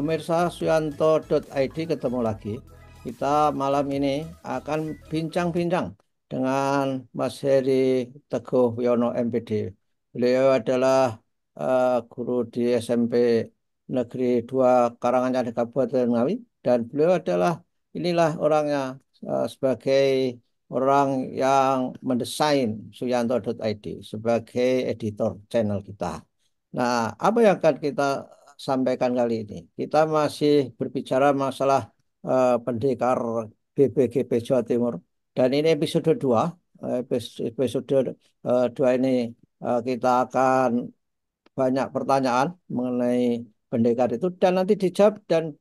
Pemirsa Suyanto.id ketemu lagi. Kita malam ini akan bincang-bincang dengan Mas Heri Teguh Wiono MPD. Beliau adalah guru di SMP Negeri 2 Karanganyar Kabupaten Ngawi, dan beliau adalah inilah orangnya, sebagai orang yang mendesain Suyanto.id sebagai editor channel kita. Nah, apa yang akan kita sampaikan kali ini? Kita masih berbicara masalah pendekar BPGP Jawa Timur. Dan ini episode 2. Episode 2 ini kita akan banyak pertanyaan mengenai pendekar itu. Dan nanti dijawab, dan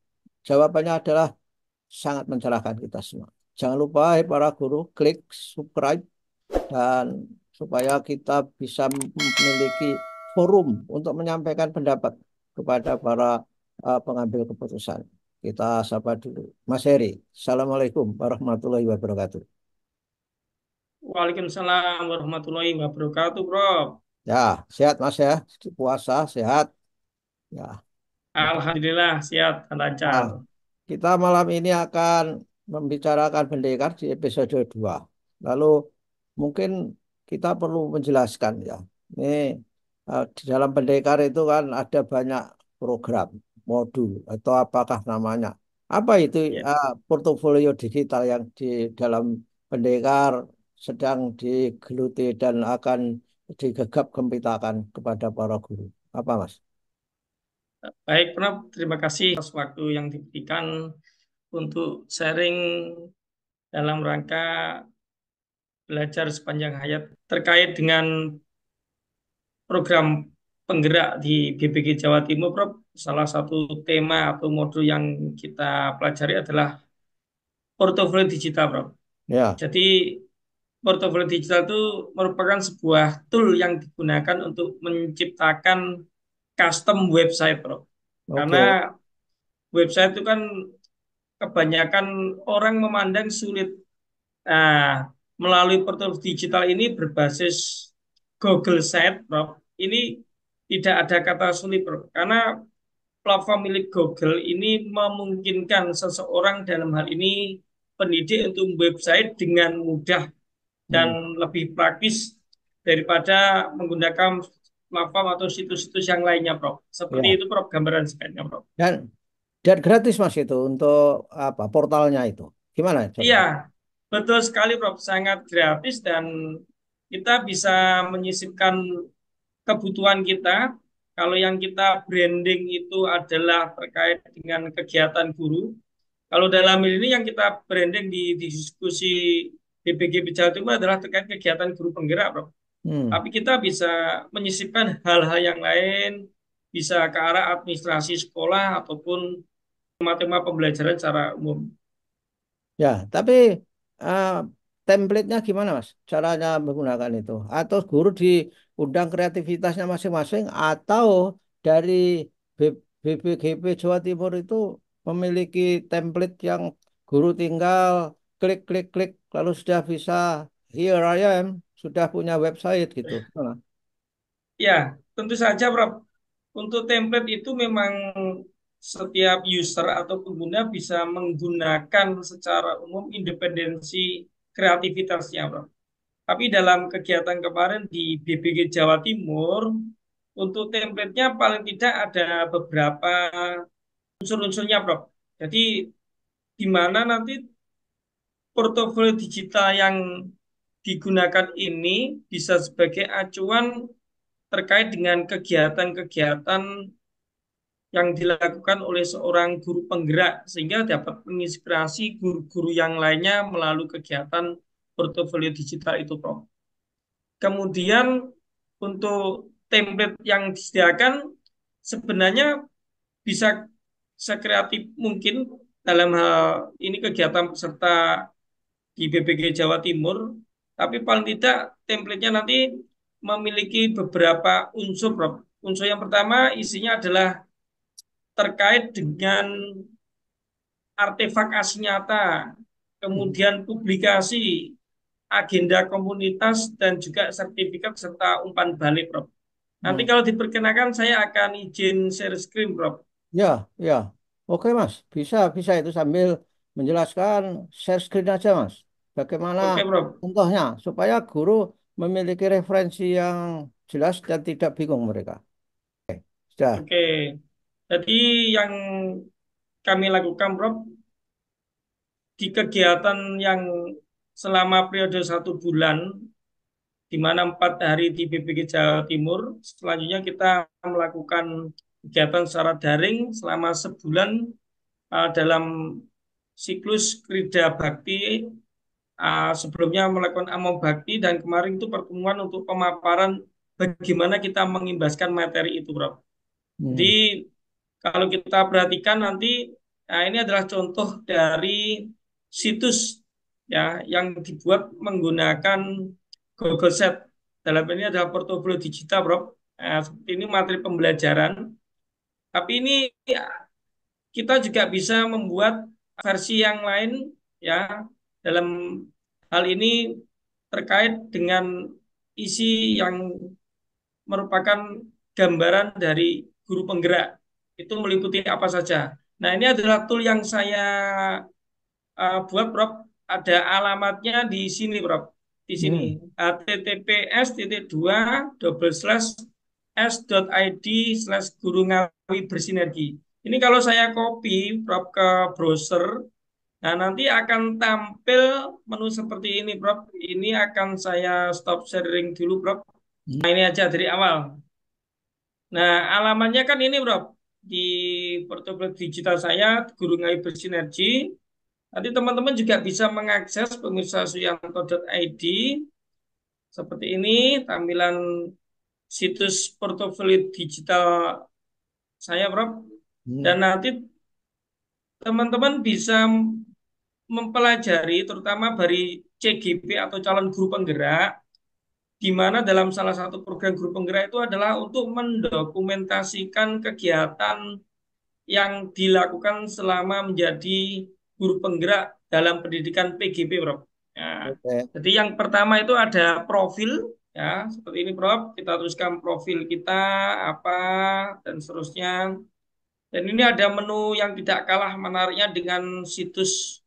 jawabannya adalah sangat mencerahkan kita semua. Jangan lupa, hai para guru, klik subscribe dan supaya kita bisa memiliki forum untuk menyampaikan pendapat kepada para pengambil keputusan. Kita sapa dulu. Mas Heri, Assalamualaikum warahmatullahi wabarakatuh. Waalaikumsalam warahmatullahi wabarakatuh, Bro. Ya, sehat Mas ya? Puasa sehat? Ya. Alhamdulillah, sehat dan lancar. Nah, kita malam ini akan membicarakan pendekar di episode 2. Lalu mungkin kita perlu menjelaskan ya. Ini di dalam pendekar itu kan ada banyak program, modul atau apakah namanya. Apa itu Ya, portofolio digital yang di dalam pendekar sedang digeluti dan akan digegap gempitakan kepada para guru. Apa Mas? baik, Bro. Terima kasih atas waktu yang diberikan untuk sharing dalam rangka belajar sepanjang hayat terkait dengan program penggerak di BPG Jawa Timur, Bro. Salah satu tema atau modul yang kita pelajari adalah portofolio digital, Bro. Ya, Jadi portofolio digital itu merupakan sebuah tool yang digunakan untuk menciptakan custom website, Bro. Karena oke. website itu kan kebanyakan orang memandang sulit. Nah, melalui portofolio digital ini berbasis Google Site, Bro. Ini tidak ada kata sulit, Bro. Karena platform milik Google ini memungkinkan seseorang, dalam hal ini pendidik, untuk website dengan mudah dan Hmm. lebih praktis daripada menggunakan platform atau situs-situs yang lainnya, Bro. Seperti Ya. itu, Bro, gambaran singkatnya, Bro. Dan gratis Mas itu untuk apa portalnya itu. Gimana Iya, coba? betul sekali, Bro. Sangat gratis dan kita bisa menyisipkan kebutuhan kita. Kalau yang kita branding itu adalah terkait dengan kegiatan guru. Kalau dalam hal ini yang kita branding di diskusi BPG Jawa Timur adalah terkait kegiatan guru penggerak, Bro. Hmm. Tapi kita bisa menyisipkan hal-hal yang lain, bisa ke arah administrasi sekolah ataupun tema-tema pembelajaran secara umum. Ya, tapi eh, template-nya gimana Mas? Caranya menggunakan itu? Atau guru diundang kreativitasnya masing-masing, atau dari BPGP Jawa Timur itu memiliki template yang guru tinggal klik klik klik lalu sudah bisa, here I am, sudah punya website gitu. Gimana? Ya, tentu saja, Prof. Untuk template itu memang setiap user atau pengguna bisa menggunakan secara umum independensi kreativitasnya, Prof. Tapi dalam kegiatan kemarin di BPG Jawa Timur, untuk template-nya paling tidak ada beberapa unsur-unsurnya, Prof. Jadi di mana nanti portofolio digital yang digunakan ini bisa sebagai acuan terkait dengan kegiatan-kegiatan yang dilakukan oleh seorang guru penggerak sehingga dapat menginspirasi guru-guru yang lainnya melalui kegiatan portofolio digital itu, Prof. Kemudian untuk template yang disediakan sebenarnya bisa sekreatif mungkin dalam hal ini kegiatan peserta di BPG Jawa Timur, tapi paling tidak template-nya nanti memiliki beberapa unsur, Prof. Unsur yang pertama isinya adalah terkait dengan artefak asli nyata, Hmm. kemudian publikasi, agenda komunitas, dan juga sertifikat serta umpan balik, Prof. Nanti Hmm. kalau diperkenakan saya akan izin share screen, Prof. Ya, ya. Oke Mas, bisa bisa itu sambil menjelaskan share screen aja Mas. Bagaimana Oke, Bro. contohnya supaya guru memiliki referensi yang jelas dan tidak bingung mereka. Sudah. Oke. Jadi yang kami lakukan, Bro, di kegiatan yang selama periode 1 bulan, di mana 4 hari di BPK Jawa Timur, selanjutnya kita melakukan kegiatan secara daring selama sebulan dalam siklus Krida Bakti. Sebelumnya melakukan Amo Bakti dan kemarin itu pertemuan untuk pemaparan bagaimana kita mengimbaskan materi itu, Bro. Jadi Hmm. kalau kita perhatikan nanti, nah ini adalah contoh dari situs ya yang dibuat menggunakan Google Sheet. Dalam ini adalah portofolio digital, Bro. Nah, seperti ini materi pembelajaran. Tapi ini ya, kita juga bisa membuat versi yang lain ya dalam hal ini terkait dengan isi yang merupakan gambaran dari guru penggerak. Itu meliputi apa saja. Nah, ini adalah tool yang saya buat, Prof. Ada alamatnya di sini, Prof. Di sini, Hmm. https://s.id/guru ngawi bersinergi. Ini kalau saya copy, Prof, ke browser, nah nanti akan tampil menu seperti ini, Prof. Ini akan saya stop sharing dulu, Prof. Nah, ini aja dari awal. Nah, alamannya kan ini, Bro. Di portofolio digital saya, Guru Ngawi Bersinergi. Nanti teman-teman juga bisa mengakses pemirsa suyanto.id. Seperti ini tampilan situs portofolio digital saya, Bro. Dan Hmm. nanti teman-teman bisa mempelajari terutama dari CGP atau calon guru penggerak, di mana dalam salah satu program guru penggerak itu adalah untuk mendokumentasikan kegiatan yang dilakukan selama menjadi guru penggerak dalam pendidikan PGP, Prof. Ya, Oke. jadi yang pertama itu ada profil, ya seperti ini, Prof. Kita tuliskan profil kita apa dan seterusnya. Dan ini ada menu yang tidak kalah menariknya dengan situs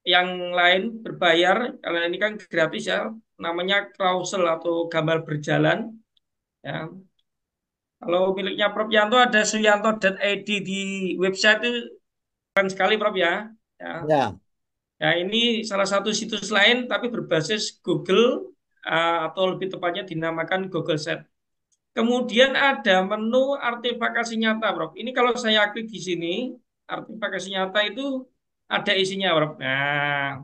yang lain berbayar, karena ini kan gratis ya, namanya Klausel atau gambar berjalan. Ya. Kalau miliknya Prof Yanto ada suyanto.id di website itu keren sekali, Prof ya. Ya. Ya. Ya, ini salah satu situs lain tapi berbasis Google atau lebih tepatnya dinamakan Google Sheet. Kemudian ada menu artefakasi nyata, Prof. Ini kalau saya klik di sini, artefakasi nyata itu ada isinya, Prof. Nah,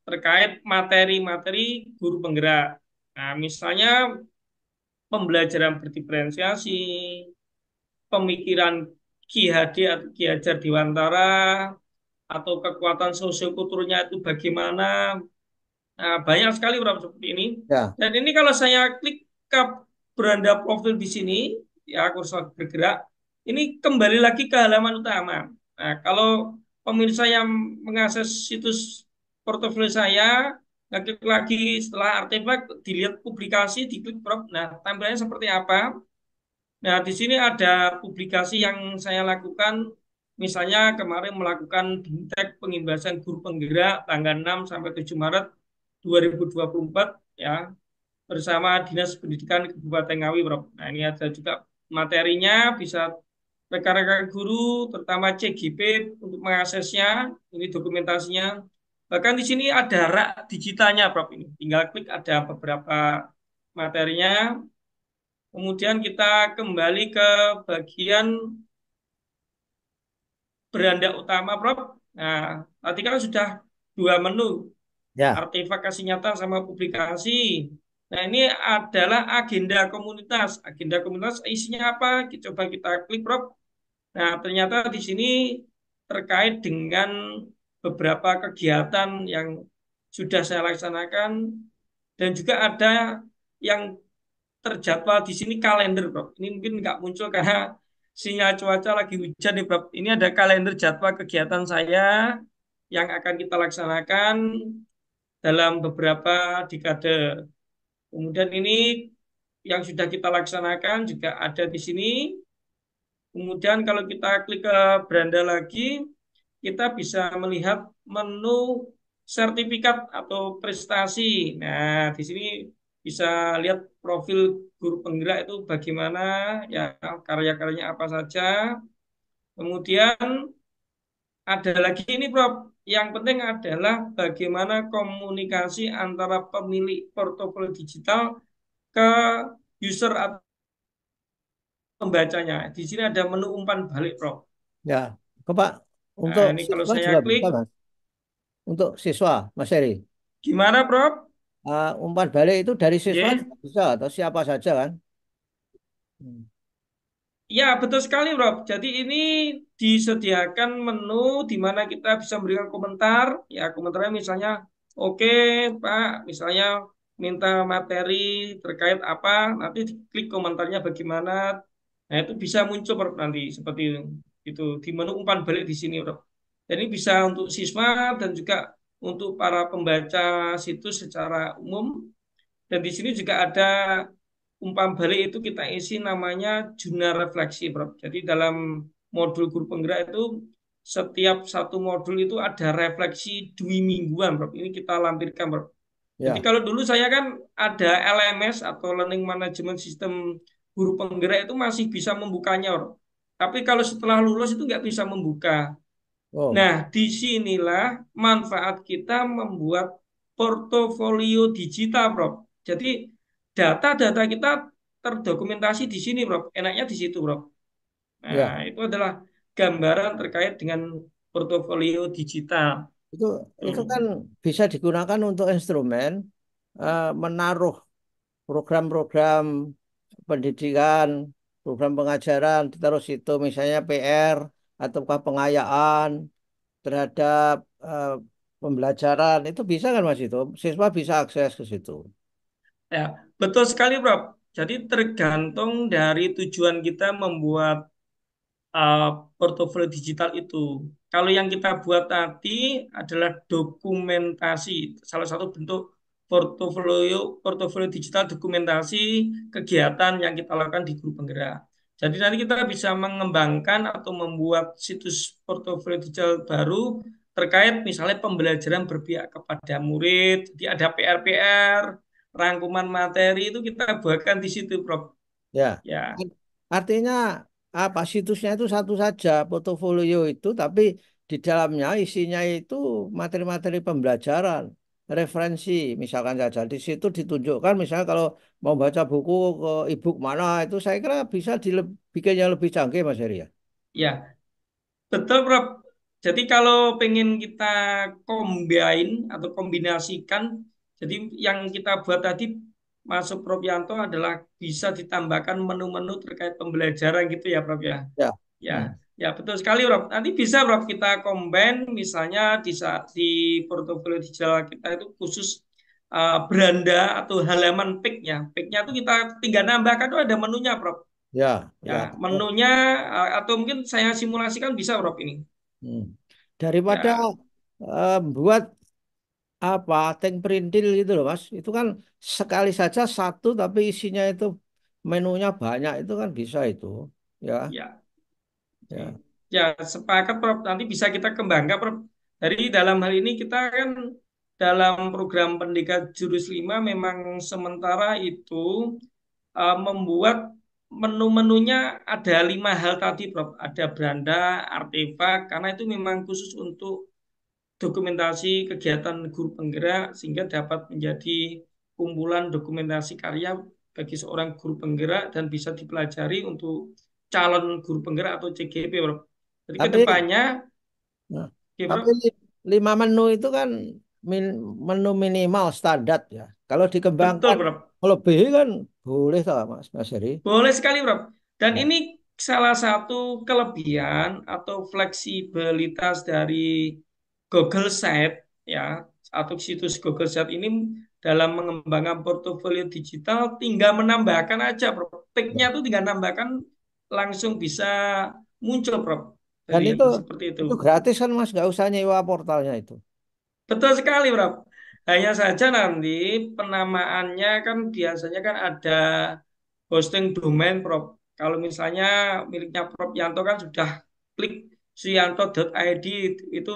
terkait materi-materi guru penggerak. Nah, misalnya pembelajaran berdiferensiasi, pemikiran Ki Hadi atau Ki Hajar Dewantara, atau kekuatan sosiokulturnya itu bagaimana. Nah, banyak sekali Bro seperti ini. Ya. Dan ini kalau saya klik ke beranda profil di sini, ya kursor bergerak, ini kembali lagi ke halaman utama. Nah, kalau pemirsa yang mengakses situs portofolio saya, klik lagi setelah artefak, dilihat publikasi, diklik Bro. Nah, tampilannya seperti apa? Nah, di sini ada publikasi yang saya lakukan. Misalnya kemarin melakukan BIMTEK pengimbasan guru penggerak tanggal 6 sampai 7 Maret 2024 ya bersama Dinas Pendidikan Kabupaten Ngawi, Bro. Nah, ini ada juga materinya, bisa rekan-rekan guru terutama CGP untuk mengaksesnya. Ini dokumentasinya. Bahkan di sini ada rak digitalnya, Bro. Ini tinggal klik ada beberapa materinya. Kemudian kita kembali ke bagian beranda utama, Prof. Nah, tadi kan sudah dua menu, Ya. artefak kasih nyata sama publikasi. Nah, ini adalah agenda komunitas. Agenda komunitas isinya apa? Coba kita klik, Prof. Nah, ternyata di sini terkait dengan beberapa kegiatan yang sudah saya laksanakan dan juga ada yang terjadwal di sini kalender, Bro. Ini mungkin nggak muncul karena sinyal cuaca lagi hujan nih, Bro. Ini ada kalender jadwal kegiatan saya yang akan kita laksanakan dalam beberapa dekade. Kemudian ini yang sudah kita laksanakan juga ada di sini. Kemudian kalau kita klik ke beranda lagi, kita bisa melihat menu sertifikat atau prestasi. Nah, di sini bisa lihat profil guru penggerak itu bagaimana, ya karya-karyanya apa saja. Kemudian ada lagi ini, Prof. Yang penting adalah bagaimana komunikasi antara pemilik portofolio digital ke user atau pembacanya. Di sini ada menu umpan balik, Prof. Ya, kok Pak, Nah, untuk ini kalau siswa saya juga klik, bisa, Mas. Untuk siswa, Mas Heri. gimana, Prof? Umpan balik itu dari siswa Ya, juga bisa atau siapa saja kan? Hmm. ya, betul sekali, Prof. Jadi ini disediakan menu di mana kita bisa memberikan komentar. Ya, komentarnya misalnya, oke, Pak, misalnya minta materi terkait apa, nanti klik komentarnya bagaimana. Nah, itu bisa muncul, Prof, nanti seperti itu di menu umpan balik di sini, Prof. Dan ini bisa untuk siswa dan juga untuk para pembaca situs secara umum. Dan di sini juga ada umpan balik itu kita isi namanya jurnal refleksi, Bro. Jadi dalam modul guru penggerak itu setiap satu modul itu ada refleksi 2 mingguan, Bro. Ini kita lampirkan, Bro. Jadi Ya, kalau dulu saya kan ada LMS atau Learning Management System guru penggerak itu masih bisa membukanya, Bro. Tapi kalau setelah lulus itu nggak bisa membuka. oh, Nah, disinilah manfaat kita membuat portofolio digital, Bro. Jadi data-data kita terdokumentasi di sini, Bro. Enaknya di situ, Bro. Nah, ya. itu adalah gambaran terkait dengan portofolio digital. Itu itu Tuh. kan bisa digunakan untuk instrumen menaruh program-program pendidikan, program pengajaran, ditaruh situ misalnya PR ataukah pengayaan terhadap pembelajaran itu bisa kan Mas itu siswa bisa akses ke situ. Ya, betul sekali, Bro. Jadi tergantung dari tujuan kita membuat uh, portofolio digital itu. Kalau yang kita buat tadi adalah dokumentasi, salah satu bentuk portofolio digital dokumentasi kegiatan yang kita lakukan di grup penggerak. Jadi nanti kita bisa mengembangkan atau membuat situs portofolio digital baru terkait misalnya pembelajaran berpihak kepada murid. Jadi ada PR-PR, rangkuman materi itu kita buatkan di situ, Prof. Ya. Ya, Artinya apa situsnya itu satu saja portofolio itu tapi di dalamnya isinya itu materi-materi pembelajaran, referensi misalkan saja di situ ditunjukkan misalnya kalau mau baca buku ke ebook mana itu saya kira bisa bikin yang lebih canggih Mas Heri ya. ya. Betul, Prof. Jadi kalau pengen kita combine atau kombinasikan, jadi yang kita buat tadi masuk Prof Yanto adalah bisa ditambahkan menu-menu terkait pembelajaran gitu ya, Prof ya. Ya. Ya, Hmm. ya betul sekali, Prof. Nanti bisa, Prof, kita combine misalnya di saat di portofolio digital kita itu khusus beranda atau halaman pick-nya. Pick-nya itu kita tinggal nambahkan tuh ada menunya, Prof. Ya, Ya, ya. menunya atau mungkin saya simulasikan bisa, Prof ini. Hmm. Daripada Ya, buat apa tank perintil gitu loh Mas. Itu kan sekali saja satu tapi isinya itu menunya banyak itu kan bisa itu. Ya, ya, oke. ya. Ya, sepakat, Prof. Nanti bisa kita kembangkan, Prof. Dari dalam hal ini kita kan dalam program Pendidikan Jurus 5 memang sementara itu membuat menu-menunya ada 5 hal tadi, Prof. Ada beranda, artefak, karena itu memang khusus untuk dokumentasi kegiatan guru penggerak sehingga dapat menjadi kumpulan dokumentasi karya bagi seorang guru penggerak dan bisa dipelajari untuk calon guru penggerak atau CGP, Bro. Jadi ke Tapi depannya, nah, ya, tapi Bro, 5 menu itu kan menu minimal standar ya. Kalau betul, dikembangkan Bro. melebihi kan boleh tak Mas Mas Heri? Boleh sekali, Bro. Dan Ya, ini salah satu kelebihan atau fleksibilitas dari Google Site ya, atau situs Google Site ini dalam mengembangkan portofolio digital tinggal menambahkan aja, Bro. Pick-nya ya. tuh tinggal nambahkan langsung bisa muncul, Bro. Dan Jadi itu seperti itu. itu gratis kan Mas, nggak usah nyewa portalnya itu. Betul sekali, Bro. Hanya saja nanti penamaannya kan biasanya kan ada hosting domain, Bro. Kalau misalnya miliknya Prof Yanto kan sudah klik suyanto.id itu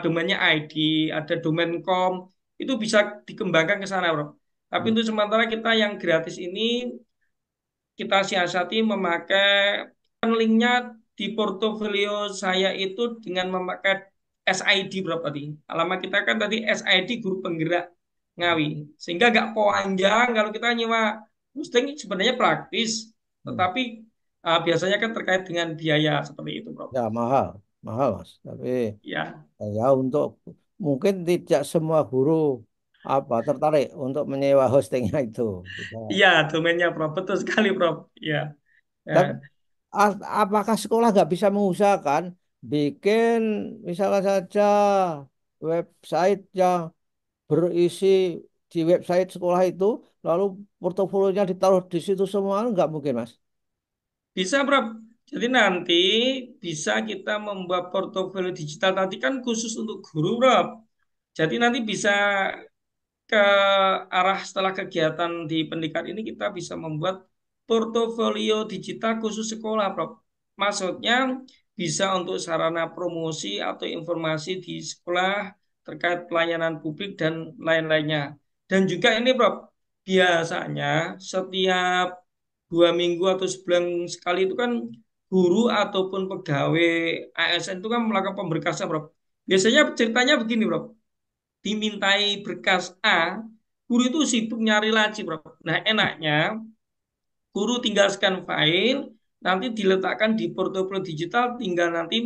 domainnya ID, ada domain com, itu bisa dikembangkan ke sana, Prof. Tapi untuk sementara kita yang gratis ini kita siasati memakai linknya di portofolio saya itu dengan memakai SID berapa tadi? Alamat kita kan tadi SID Guru Penggerak Ngawi. Sehingga nggak panjang kalau kita nyewa hosting sebenarnya praktis, Hmm. tetapi biasanya kan terkait dengan biaya seperti itu, Bro. Ya mahal, mahal Mas. Tapi Ya, ya untuk mungkin tidak semua guru tertarik untuk menyewa hostingnya itu. Kita, iya domainnya, Bro. Betul sekali, Bro. Ya. Ya. tapi apakah sekolah nggak bisa mengusahakan bikin misalnya saja website yang berisi di website sekolah itu, lalu portofolionya ditaruh di situ semua, nggak mungkin Mas? Bisa, Bro. Jadi nanti bisa kita membuat portofolio digital tadi kan khusus untuk guru, Bro. Jadi nanti bisa ke arah setelah kegiatan di pendidikan ini kita bisa membuat portofolio digital khusus sekolah, Prof. Maksudnya bisa untuk sarana promosi atau informasi di sekolah terkait pelayanan publik dan lain-lainnya. Dan juga ini, Prof, biasanya setiap 2 minggu atau sebulan sekali itu kan guru ataupun pegawai ASN itu kan melakukan pemberkasan, Prof. Biasanya ceritanya begini, Prof, dimintai berkas A, guru itu sibuk nyari laci, bro. Nah, enaknya guru tinggal scan file, nanti diletakkan di portofolio digital, tinggal nanti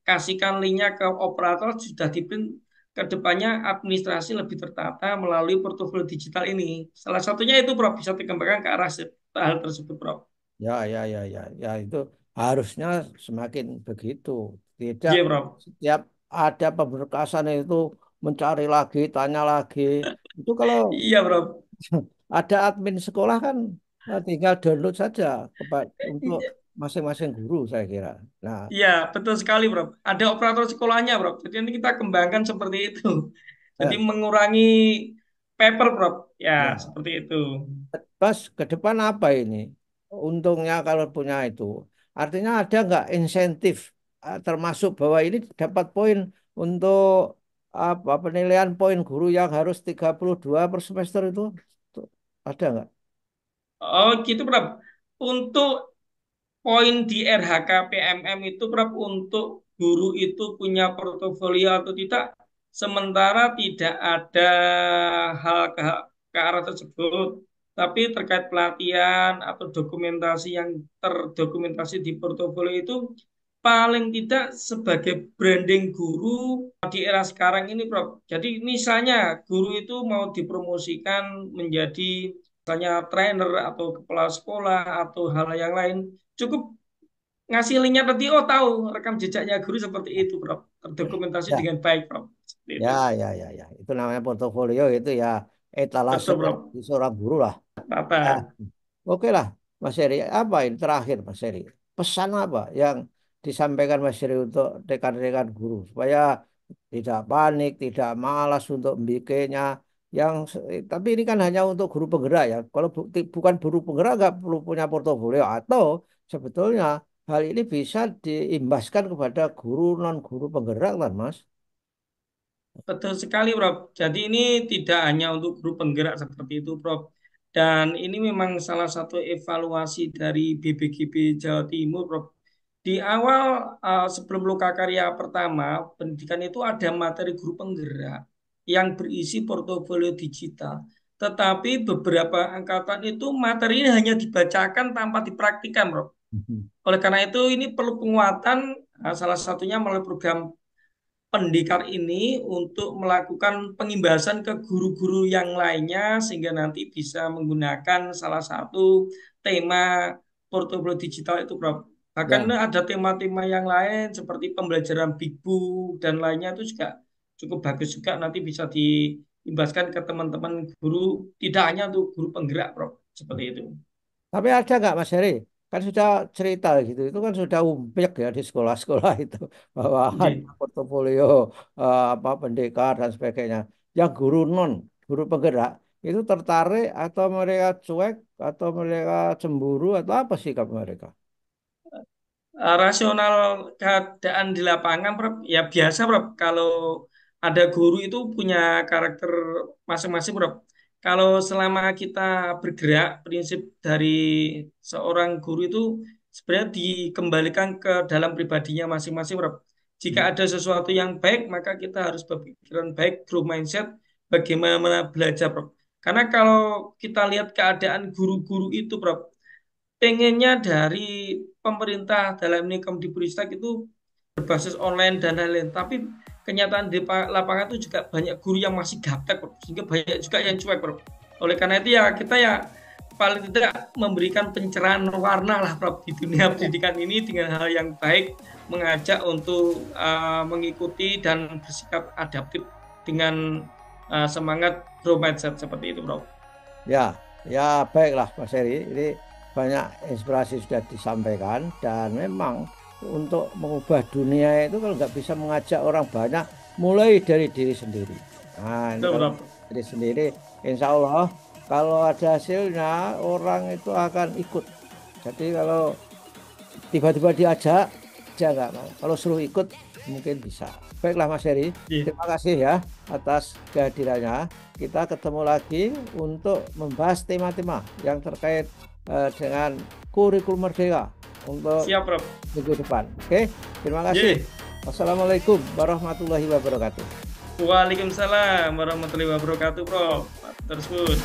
kasihkan linknya ke operator, sudah diprint ke depannya administrasi lebih tertata melalui portofolio digital ini. Salah satunya itu, bro, bisa dikembangkan ke arah hal tersebut, bro. Ya, ya, ya, ya, ya itu harusnya semakin begitu. Tidak Iya, bro. setiap ada pemberkasan itu mencari lagi, tanya lagi. Itu kalau Iya, bro. ada admin sekolah kan tinggal download saja untuk masing-masing guru saya kira. Nah, Iya, betul sekali, bro. Ada operator sekolahnya, bro. Jadi nanti kita kembangkan seperti itu. Jadi eh, mengurangi paper, bro. Ya, ya, seperti itu. pas ke depan apa ini? Untungnya kalau punya itu. Artinya ada nggak insentif termasuk bahwa ini dapat poin untuk penilaian poin guru yang harus 32 per semester itu? Tuh, ada nggak? Oh, gitu, bro. Untuk poin di RHKPMM itu, bro, untuk guru itu punya portofolio atau tidak, sementara tidak ada hal ke arah tersebut. Tapi terkait pelatihan atau dokumentasi yang terdokumentasi di portofolio itu paling tidak sebagai branding guru di era sekarang ini, Prof. Jadi misalnya guru itu mau dipromosikan menjadi misalnya trainer atau kepala sekolah atau hal yang lain, cukup ngasih linknya tadi, oh tahu rekam jejaknya guru seperti itu, Prof. Terdokumentasi Ya, dengan baik, Prof. Seperti ya, itu. ya, ya, ya. Itu namanya portofolio itu ya etalase Betul, Prof. di seorang guru lah. Ya, Tata. oke lah, Mas Heri. Apa ini terakhir, Mas Heri? Pesan apa yang disampaikan Mas Heri untuk rekan-rekan guru supaya tidak panik, tidak malas untuk bikinnya. Tapi ini kan hanya untuk guru penggerak ya. Kalau bukan guru penggerak nggak perlu punya portofolio atau sebetulnya hal ini bisa diimbaskan kepada guru non guru penggerak kan, Mas? Betul sekali, Prof. Jadi ini tidak hanya untuk guru penggerak seperti itu, Prof. Dan ini memang salah satu evaluasi dari BPGB Jawa Timur, Prof. Di awal sebelum Lokakarya pertama, pendidikan itu ada materi guru penggerak yang berisi portofolio digital. Tetapi beberapa angkatan itu materi ini hanya dibacakan tanpa dipraktikkan, Prof. Oleh karena itu ini perlu penguatan, salah satunya melalui program pendekar ini untuk melakukan pengimbasan ke guru-guru yang lainnya sehingga nanti bisa menggunakan salah satu tema portofolio digital itu, Prof. Bahkan Ya. ada tema-tema yang lain seperti pembelajaran Big Book dan lainnya itu juga cukup bagus juga, nanti bisa diimbaskan ke teman-teman guru, tidak hanya untuk guru penggerak, Prof. Seperti itu. Tapi ada nggak Mas Heri? Kan sudah cerita gitu, itu kan sudah umpik ya di sekolah-sekolah itu bahwa ada Oke. portofolio pendekar dan sebagainya. Yang guru non, guru penggerak itu tertarik atau mereka cuek atau mereka cemburu atau apa sikap mereka? Rasional keadaan di lapangan, Prof, ya biasa, Prof. Kalau ada guru itu punya karakter masing-masing, Prof. Kalau selama kita bergerak, prinsip dari seorang guru itu sebenarnya dikembalikan ke dalam pribadinya masing-masing, Prof. Jika ada sesuatu yang baik, maka kita harus berpikiran baik, growth mindset, bagaimana belajar, Prof. Karena kalau kita lihat keadaan guru-guru itu, Prof, pengennya dari pemerintah dalam ini Kemdikbudristek itu berbasis online dan lain-lain. Tapi kenyataan di lapangan itu juga banyak guru yang masih gaptek, Bro. Sehingga banyak juga yang cuek, Bro. Oleh karena itu ya kita ya paling tidak memberikan pencerahan warna lah, Bro, di dunia pendidikan ini dengan hal yang baik, mengajak untuk mengikuti dan bersikap adaptif dengan semangat growth mindset seperti itu, Bro. Ya, ya baiklah Mas Heri. Ini banyak inspirasi sudah disampaikan dan memang untuk mengubah dunia itu kalau nggak bisa mengajak orang banyak, mulai dari diri sendiri. Nah, ini Betul, kalau Bro. diri sendiri, insya Allah kalau ada hasilnya orang itu akan ikut. Jadi kalau tiba-tiba diajak, dia nggak mau. Kalau suruh ikut, mungkin bisa. Baiklah Mas Heri, Iya. terima kasih ya atas kehadirannya. Kita ketemu lagi untuk membahas tema-tema yang terkait dengan kurikulum merdeka untuk Siap, Bro. minggu depan. Oke, terima kasih. Iya. Wassalamualaikum warahmatullahi wabarakatuh. Waalaikumsalam warahmatullahi wabarakatuh, Bro. Tersebut.